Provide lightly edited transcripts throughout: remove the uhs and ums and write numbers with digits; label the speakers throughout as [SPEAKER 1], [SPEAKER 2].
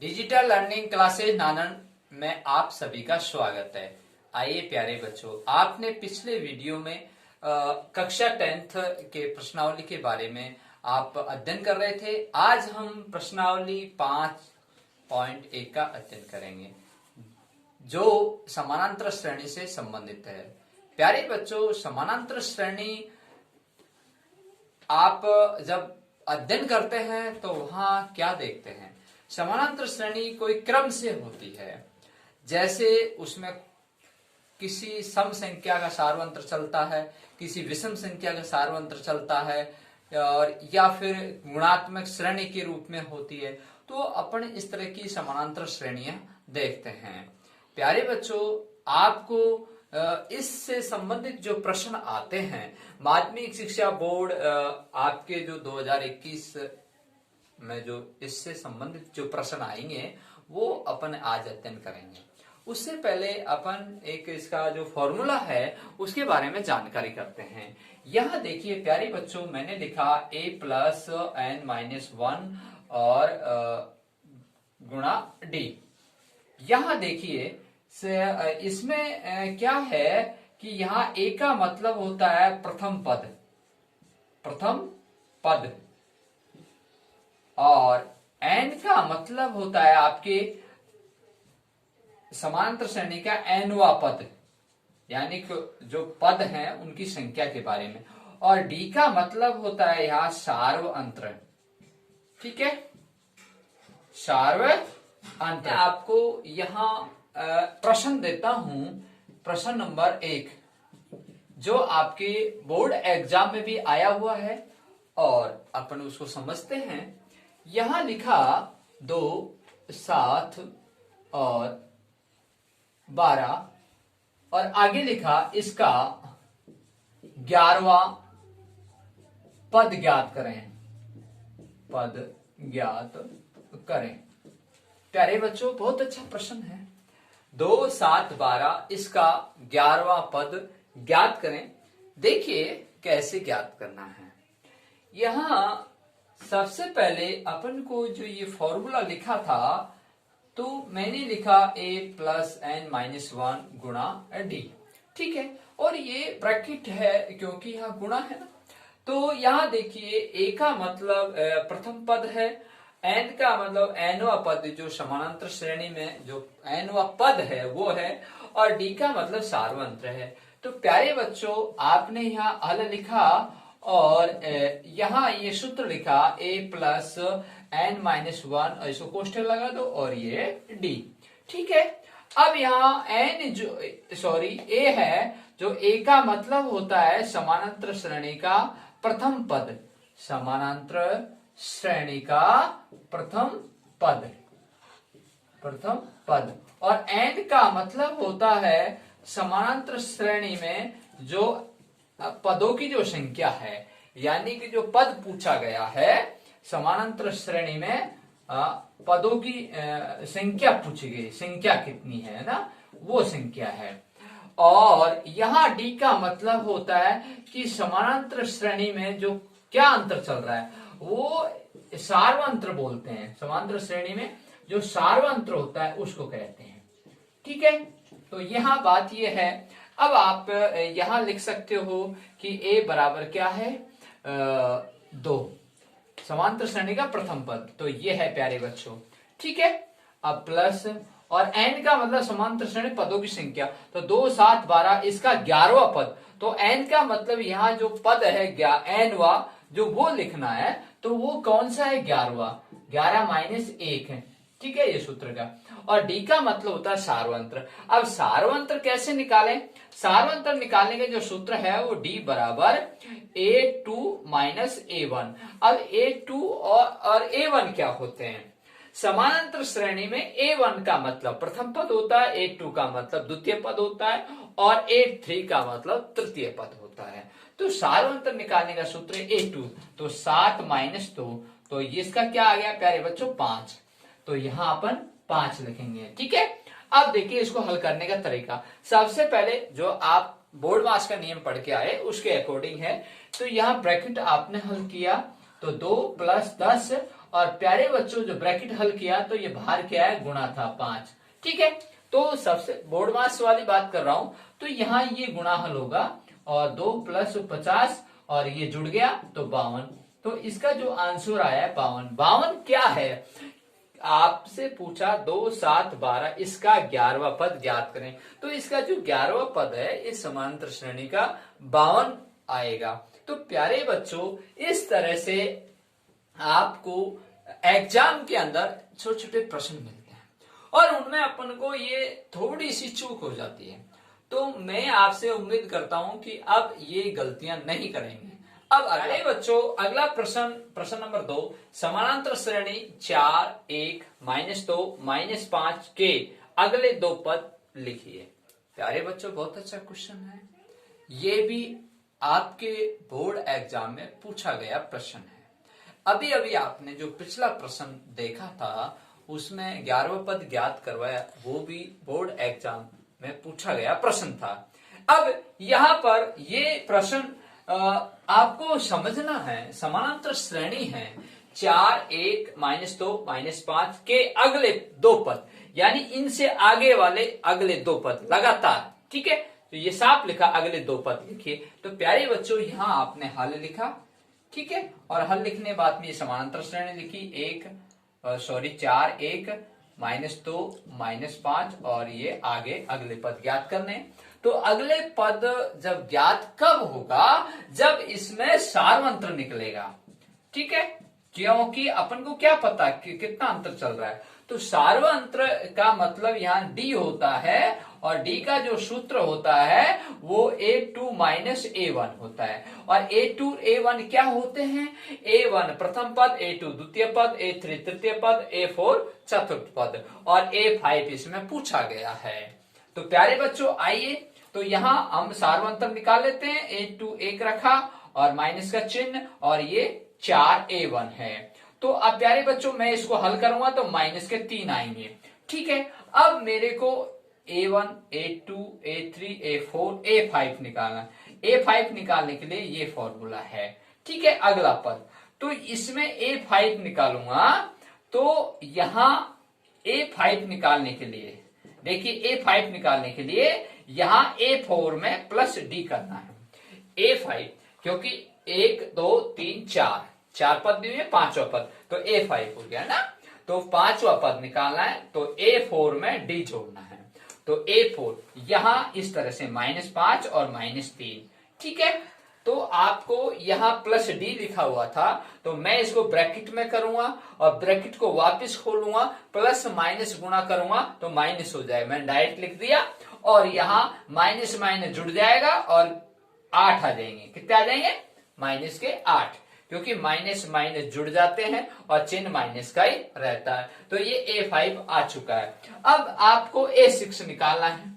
[SPEAKER 1] Digital learning classes नानन में आप सभी का स्वागत है। आइए प्यारे बच्चों, आपने पिछले वीडियो में कक्षा 10th के प्रश्नावली के बारे में आप अध्ययन कर रहे थे। आज हम प्रश्नावली 5.1 का अध्ययन करेंगे जो समानांतर श्रेणी से संबंधित है। प्यारे बच्चों, समानांतर श्रेणी आप जब अध्ययन करते हैं तो वहां क्या देखते हैं? समानांतर श्रेणी कोई क्रम से होती है, जैसे उसमें किसी सम संख्या का सार्वंत्र चलता है, किसी विषम संख्या का सार्वंत्र चलता है, और या फिर गुणात्मक श्रेणी के रूप में होती है। तो अपन इस तरह की समानांतर श्रेणियां देखते हैं। प्यारे बच्चों, आपको इससे संबंधित जो प्रश्न आते हैं, माध्यमिक शिक्षा बोर्ड आपके जो 2021 में जो इससे संबंधित जो प्रश्न आएंगे वो अपन आज अध्ययन करेंगे। उससे पहले अपन एक इसका जो फॉर्मूला है उसके बारे में जानकारी करते हैं। यह देखिए प्यारे बच्चों, मैंने लिखा a प्लस n माइनस 1 और गुणा d। यहां देखिए इसमें क्या है कि यहाँ a का मतलब होता है प्रथम पद, और n का मतलब होता है आपके समांतर श्रेणी का nवां पद, यानी कि जो पद हैं उनकी संख्या के बारे में। और d का मतलब होता है यहाँ सार्वअंतर। ठीक है, सार्वअंतर। आपको यहाँ प्रश्न देता हूं, प्रश्न नंबर 1 जो आपके बोर्ड एग्जाम में भी आया हुआ है और अपन उसको समझते हैं। यहां लिखा 2, 7 और 12 और आगे लिखा इसका 11वां पद ज्ञात करें। प्यारे बच्चों, बहुत अच्छा प्रश्न है। 2, 7, 12 इसका 11वां पद ज्ञात करें। देखिए कैसे ज्ञात करना है। यहां सबसे पहले अपन को जो ये फॉर्मूला लिखा था, तो मैंने लिखा a प्लस n माइनस 1 गुणा d। ठीक है, और ये ब्रैकेट है क्योंकि यहाँ गुणा है ना। तो यहाँ देखिए a का मतलब प्रथम पद है, n का मतलब nवां पद जो समानांतर श्रेणी में जो nवां पद है वो है, और d का मतलब सार्वंत्र है। तो प्यारे बच्चों, आपने यहाँ हल लिखा और यहाँ ये सूत्र लिखा a प्लस n माइनस 1, इसको कोष्ठक लगा दो और ये d। ठीक है, अब यहाँ a है, जो a का मतलब होता है समानांतर श्रेणी का प्रथम पद, समानांतर श्रेणी का प्रथम पद, और n का मतलब होता है समानांतर श्रेणी में जो पदों की जो संख्या है, यानी कि जो पद पूछा गया है समानांतर श्रेणी में पदों की संख्या पूछी गई, संख्या कितनी है ना, वो संख्या है। और यहाँ d का मतलब होता है कि समानांतर श्रेणी में जो क्या अंतर चल रहा है वो सार्वंत्र बोलते हैं। समांतर श्रेणी में जो सार्वंत्र होता है उसको कहते हैं। ठीक है, तो यहाँ बात ये है। अब आप यहाँ लिख सकते हो कि a बराबर क्या है 2, समांतर श्रेणी का प्रथम पद, तो ये है प्यारे बच्चों। ठीक है, अब प्लस और n का मतलब समांतर श्रेणी पदों की संख्या, तो 2, 7, 12 इसका 11वां पद, तो n का मतलब यहाँ जो पद है nवां जो वो लिखना है, तो वो कौन सा है 11वां, 11 माइनस 1 है। ठीक है, ये सूत्र का। और d का मतलब होता है सार्वंत्र। अब सार्वंत्र कैसे निकालें? सार्वंत्र निकालने का जो सूत्र है वो d बराबर a2 माइनस a1। अब a2 और a1 क्या होते हैं? समानांतर श्रेणी में a1 का मतलब प्रथम पद होता है, a2 का मतलब द्वितीय पद होता है, और a3 का मतलब तृतीय पद होता है। तो सार्वंत्र निकालने का सूत्र a2, तो 7 माइनस 2, तो इसका क्या आ गया प्यारे बच्चों 5, तो यहां अपन 5 लिखेंगे। ठीक है, अब देखिए इसको हल करने का तरीका। सबसे पहले जो आप बोर्ड मास का नियम पढ़ के आए उसके अकॉर्डिंग है, तो यहाँ ब्रैकेट आपने हल किया तो 2 + 10, और प्यारे बच्चों जो ब्रैकेट हल किया तो ये बाहर क्या है, गुणा था 5। ठीक है, तो सबसे बोर्ड मास वाली बात कर रहा हूं, तो यहाँ ये गुणा हल होगा और 2 + 50 और ये जुड़ गया तो 52। तो इसका जो आंसर आया है 52। 52 क्या है, आपसे पूछा 2, 7, 12, इसका 11वां पद ज्ञात करें। तो इसका जो 11वां पद है इस समांतर श्रेणी का 52 आएगा। तो प्यारे बच्चों, इस तरह से आपको एग्जाम के अंदर छोटे छोटे प्रश्न मिलते हैं और उनमें अपन को ये थोड़ी सी चूक हो जाती है। तो मैं आपसे उम्मीद करता हूं कि अब ये गलतियां नहीं करेंगे। अब अगले बच्चों, अगला प्रश्न नंबर 2, समानांतर श्रेणी 4, 1, -2, -5 के अगले 2 पद लिखिए। प्यारे बच्चों, बहुत अच्छा क्वेश्चन है, ये भी आपके बोर्ड एग्जाम में पूछा गया प्रश्न है। अभी अभी आपने जो पिछला प्रश्न देखा था उसमें 11वां पद ज्ञात करवाया, वो भी बोर्ड एग्जाम में पूछा गया प्रश्न था। अब यहां पर ये प्रश्न आपको समझना है, समानांतर श्रेणी है 4, 1, -2, -5 के अगले 2 पद, यानी इनसे आगे वाले अगले 2 पद लगातार। ठीक है, तो ये साफ लिखा, अगले 2 पद लिखिए। तो प्यारे बच्चों, यहां आपने हल लिखा, ठीक है, और हल लिखने बाद में ये समानांतर श्रेणी लिखी, 4, 1, -2, -5 और ये आगे अगले पद ज्ञात करने। तो अगले पद जब ज्ञात कब होगा, जब इसमें सार्वंत्र निकलेगा। ठीक है, क्योंकि अपन को क्या पता कि कितना अंतर चल रहा है, तो सार्वंत्र का मतलब यहाँ डी होता है और डी का जो सूत्र होता है वो A2 - A1 होता है। और A2 A1 क्या होते हैं, A1 प्रथम पद, A2 द्वितीय पद, A3 तृतीय पद, A4 चतुर्थ पद और A5 इसमें पूछा गया है। तो प्यारे बच्चों, आइए तो यहां हम सार्वंत्र निकाल लेते हैं। A2 1 रखा और माइनस का चिन्ह और ये 4A1 है। तो अब प्यारे बच्चों, मैं इसको हल करूंगा तो माइनस के 3 आएंगे। ठीक है, अब मेरे को A1, A2, A3, A4, A5 निकालना। A5 निकालने के लिए ये फॉर्मूला है। ठीक है, अगला पद, तो इसमें A5 निकालूंगा तो यहां A5 निकालने के लिए, देखिए A5 निकालने के लिए यहां A4 में प्लस D करना है। A5 क्योंकि 1, 2, 3, 4 पद दिए, 5वां पद, तो A5 हो गया ना। तो 5वां पद निकालना है तो A4 में D जोड़ना है। तो A4 यहां इस तरह से -5 और -3। ठीक है, तो आपको यहां प्लस D लिखा हुआ था तो मैं इसको ब्रैकेट में करूंगा और ब्रैकेट को वापस खोलूंगा, प्लस माइनस गुणा करूंगा तो माइनस हो जाएगा। मैंने डायरेक्ट लिख दिया और यहां माइनस माइनस जुड़ जाएगा और 8 आ जाएंगे। कितने आ जाएंगे, माइनस के 8, क्योंकि माइनस माइनस जुड़ जाते हैं और चिन्ह माइनस का ही रहता है। तो ये A5 आ चुका है। अब आपको A6 निकालना है,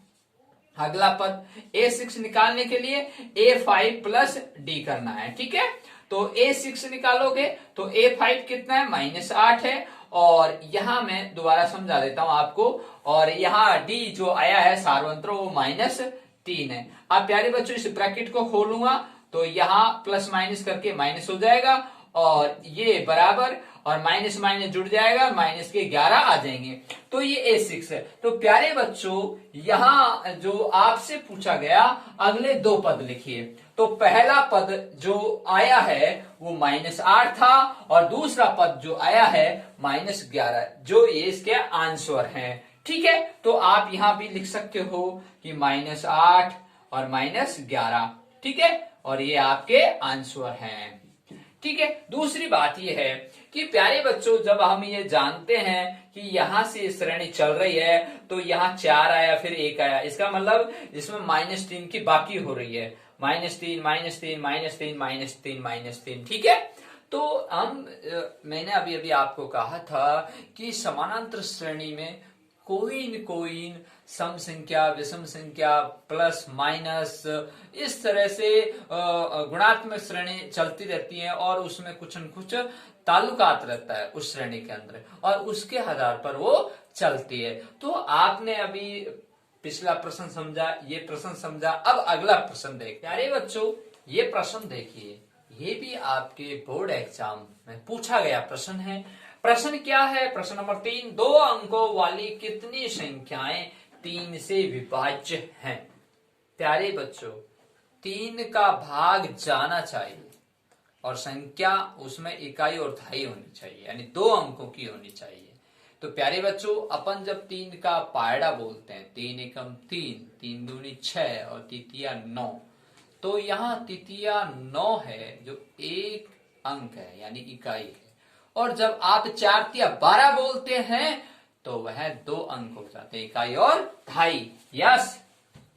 [SPEAKER 1] अगला पद। A6 निकालने के लिए A5 प्लस D करना है। ठीक है, तो A6 निकालोगे तो A5 कितना है, -8 है। और यहां मैं दोबारा समझा देता हूं आपको, और यहां D जो आया है सार्वंत्र वो -3 है। अब प्यारे बच्चों, इस ब्रैकेट को खोलूंगा तो यहां प्लस माइनस करके माइनस हो जाएगा और ये बराबर, और माइनस माइनस जुड़ जाएगा, माइनस के 11 आ जाएंगे। तो ये A6 है। तो प्यारे बच्चों, यहां जो आपसे पूछा गया अगले 2 पद लिखिए। तो पहला पद जो आया है वो -8 था और दूसरा पद जो आया है -11, जो ये इसके आंसर हैं। ठीक है, तो आप यहां भी लिख सकते हो कि -8 और -11। ठीक है, और ये आपके आंसर हैं। ठीक है, दूसरी बात ये है कि प्यारे बच्चों, जब हम ये जानते हैं कि यहां से श्रेणी चल रही है तो यहां 4 आया फिर 1 आया, इसका मतलब इसमें -3 की बाकी हो रही है। -3, -3, -3, -3, -3। ठीक है, तो हम मैंने अभी अभी आपको कहा था कि समानांतर श्रेणी में कोई न कोई सम संख्या, विषम संख्या, प्लस माइनस, इस तरह से गुणात्मक श्रेणी चलती रहती है और उसमें कुछ न कुछ ताल्लुकात रहता है उस श्रेणी के अंदर और उसके आधार पर वो चलती है। तो आपने अभी पिछला प्रश्न समझा, ये प्रश्न समझा, अब अगला प्रश्न देखिए। प्यारे बच्चों, ये प्रश्न देखिए, ये भी आपके बोर्ड एग्जाम में पूछा गया प्रश्न है। प्रश्न क्या है? प्रश्न नंबर 3, 2 अंकों वाली कितनी संख्याएं 3 से विभाज्य हैं? प्यारे बच्चों, 3 का भाग जाना चाहिए और संख्या उसमें इकाई और दहाई होनी चाहिए, यानी 2 अंकों की होनी चाहिए। तो प्यारे बच्चों, अपन जब 3 का पायड़ा बोलते हैं, 3 एकम 3, 3 दूनी 6 और तृतीया 9, तो यहाँ तृतीया 9 है जो 1 अंक है, यानी इकाई है। और जब आप 4 तिया 12 बोलते हैं तो वह 2 अंक हो जाते हैं, इकाई और दहाई। यस,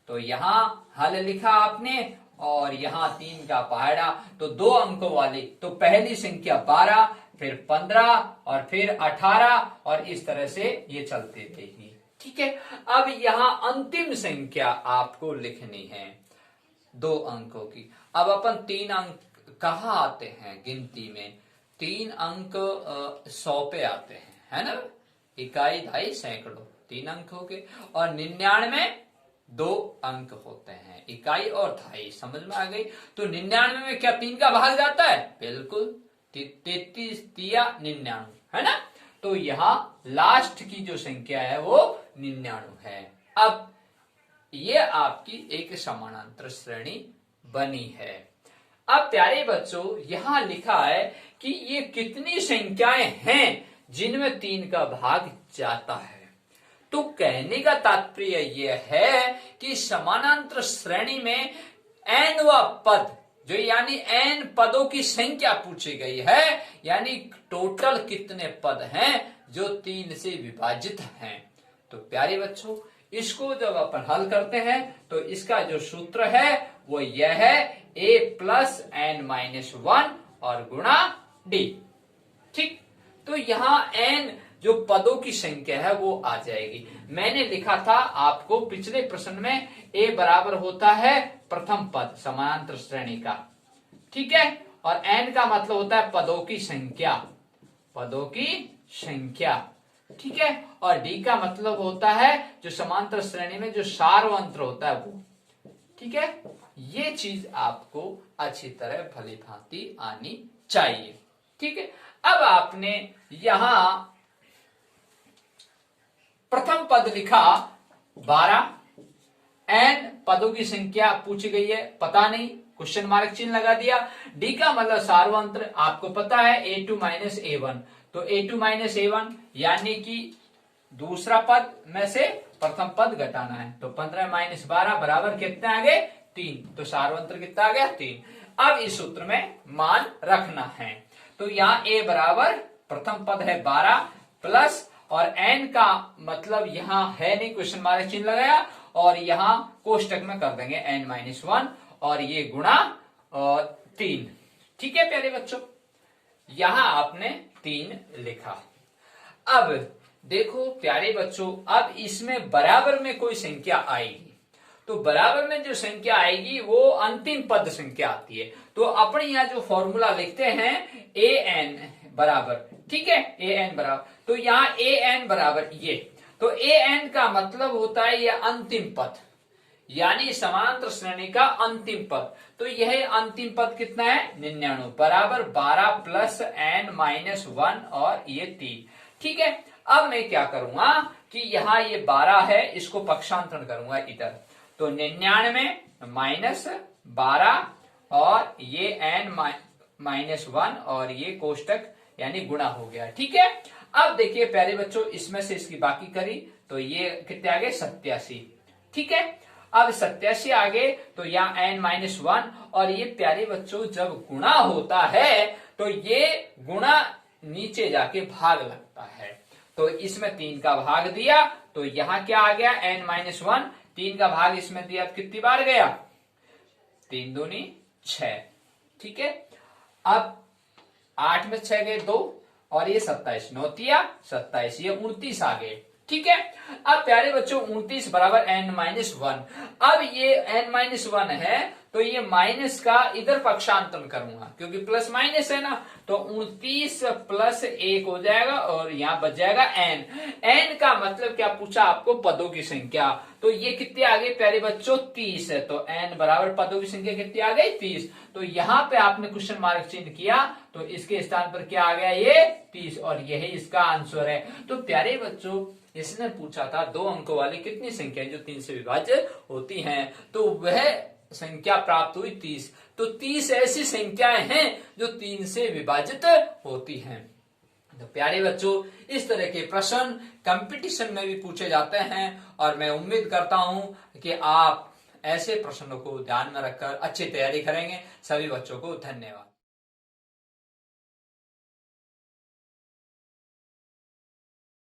[SPEAKER 1] तो यहाँ हल लिखा आपने और यहाँ 3 का पहाड़ा, तो 2 अंकों वाली, तो पहली संख्या 12, फिर 15 और फिर 18 और इस तरह से ये चलती रहेगी। ठीक है, अब यहाँ अंतिम संख्या आपको लिखनी है 2 अंकों की। अब अपन 3 अंक कहाँ आते हैं गिनती में? 3 अंक 100 पे आते हैं, है ना? इकाई, दहाई, सैकड़ों, 3 अंक हो गए। और 99 2 अंक होते हैं, इकाई और दहाई। समझ में आ गई? तो 99 में क्या 3 का भाग जाता है? बिल्कुल, 33 तिया 99, है ना? तो यहाँ लास्ट की जो संख्या है वो 99 है। अब ये आपकी एक समानांतर श्रेणी बनी है। अब प्यारे बच्चों, यहां लिखा है कि ये कितनी संख्याएं हैं जिनमें 3 का भाग जाता है। तो कहने का तात्पर्य यह है कि समानांतर श्रेणी में n व पद, जो यानी n पदों की संख्या पूछी गई है, यानी टोटल कितने पद हैं जो 3 से विभाजित हैं। तो प्यारे बच्चों, इसको जब अपन हल करते हैं तो इसका जो सूत्र है वो यह है a प्लस n-1 और गुणा d। ठीक, तो यहाँ n जो पदों की संख्या है वो आ जाएगी। मैंने लिखा था आपको पिछले प्रश्न में a बराबर होता है प्रथम पद समानांतर श्रेणी का, ठीक है, और n का मतलब होता है पदों की संख्या, पदों की संख्या, ठीक है, और d का मतलब होता है जो समांतर श्रेणी में जो सार्वंत्र होता है वो। ठीक है, ये चीज आपको अच्छी तरह भली भांति आनी चाहिए। ठीक है, अब आपने यहां प्रथम पद लिखा 12, n पदों की संख्या पूछी गई है, पता नहीं, क्वेश्चन मार्क चिन्ह लगा दिया। d का मतलब सार्वंत्र, आपको पता है a2 माइनस a1, तो a2 माइनस a1 यानी कि दूसरा पद में से प्रथम पद घटाना है, तो 15 माइनस 12 बराबर कितने आ गए? 3, तो सार्वंत्र कितना आ गया? 3। अब इस सूत्र में मान रखना है, तो यहाँ a बराबर प्रथम पद है 12 प्लस, और n का मतलब यहाँ है नहीं, क्वेश्चन मार्क चिन्ह लगाया, और यहाँ कोष्टक में कर देंगे n-1 और ये गुणा और 3। ठीक है प्यारे बच्चों, यहां आपने 3 लिखा। अब देखो प्यारे बच्चों, अब इसमें बराबर में कोई संख्या आएगी, तो बराबर में जो संख्या आएगी वो अंतिम पद संख्या आती है। तो अपने यहाँ जो फॉर्मूला लिखते हैं an बराबर, ठीक है, an बराबर, तो यहाँ an बराबर ये, तो an का मतलब होता है ये अंतिम पद, यानी समांतर श्रेणी का अंतिम पद। तो यह अंतिम पद कितना है? 99 बराबर 12 प्लस n-1 और ये 3। ठीक है, अब मैं क्या करूंगा कि यहाँ ये 12 है, इसको पक्षांतरण करूंगा इधर, तो 99 माइनस 12 और ये n-1 और ये कोष्टक यानी गुणा हो गया। ठीक है, अब देखिए प्यारे बच्चों, इसमें से इसकी बाकी करी तो ये कितने आ गए? 87। ठीक है, अब 87 आ गए, तो यहाँ n-1 और ये प्यारे बच्चों जब गुणा होता है तो ये गुणा नीचे जाके भाग लगता है, तो इसमें 3 का भाग दिया, तो यहाँ क्या आ गया? n-1, 3 का भाग इसमें दिया तो कितनी बार गया? 3 दूनी 6। ठीक है, अब 8 में 6 गए 2 और ये 27, 9 तिया 27, ये 29 आ गए। ठीक है, अब प्यारे बच्चों 29 बराबर n-1, अब ये n-1 है तो ये माइनस का इधर पक्षांतरण करूंगा क्योंकि प्लस माइनस है ना, तो 29 प्लस 1 हो जाएगा और यहाँ बच जाएगा n। n का मतलब क्या पूछा आपको, पदों की संख्या। तो ये कितनी आ गई प्यारे बच्चों, 30 है। तो n बराबर पदों की संख्या कितनी आ गई, 30। तो यहाँ पे आपने क्वेश्चन मार्क चिन्ह किया तो इसके स्थान पर क्या आ गया, ये 30, और यही इसका आंसर है। तो प्यारे बच्चों इसने पूछा था 2 अंकों वाली कितनी संख्या जो 3 से विभाजित होती हैं, तो वह संख्या प्राप्त हुई 30। तो 30 ऐसी संख्याएं हैं जो 3 से विभाजित होती हैं। तो प्यारे बच्चों इस तरह के प्रश्न कंपटीशन में भी पूछे जाते हैं और मैं उम्मीद करता हूं कि आप ऐसे प्रश्नों को ध्यान में रखकर अच्छी तैयारी करेंगे। सभी बच्चों को धन्यवाद।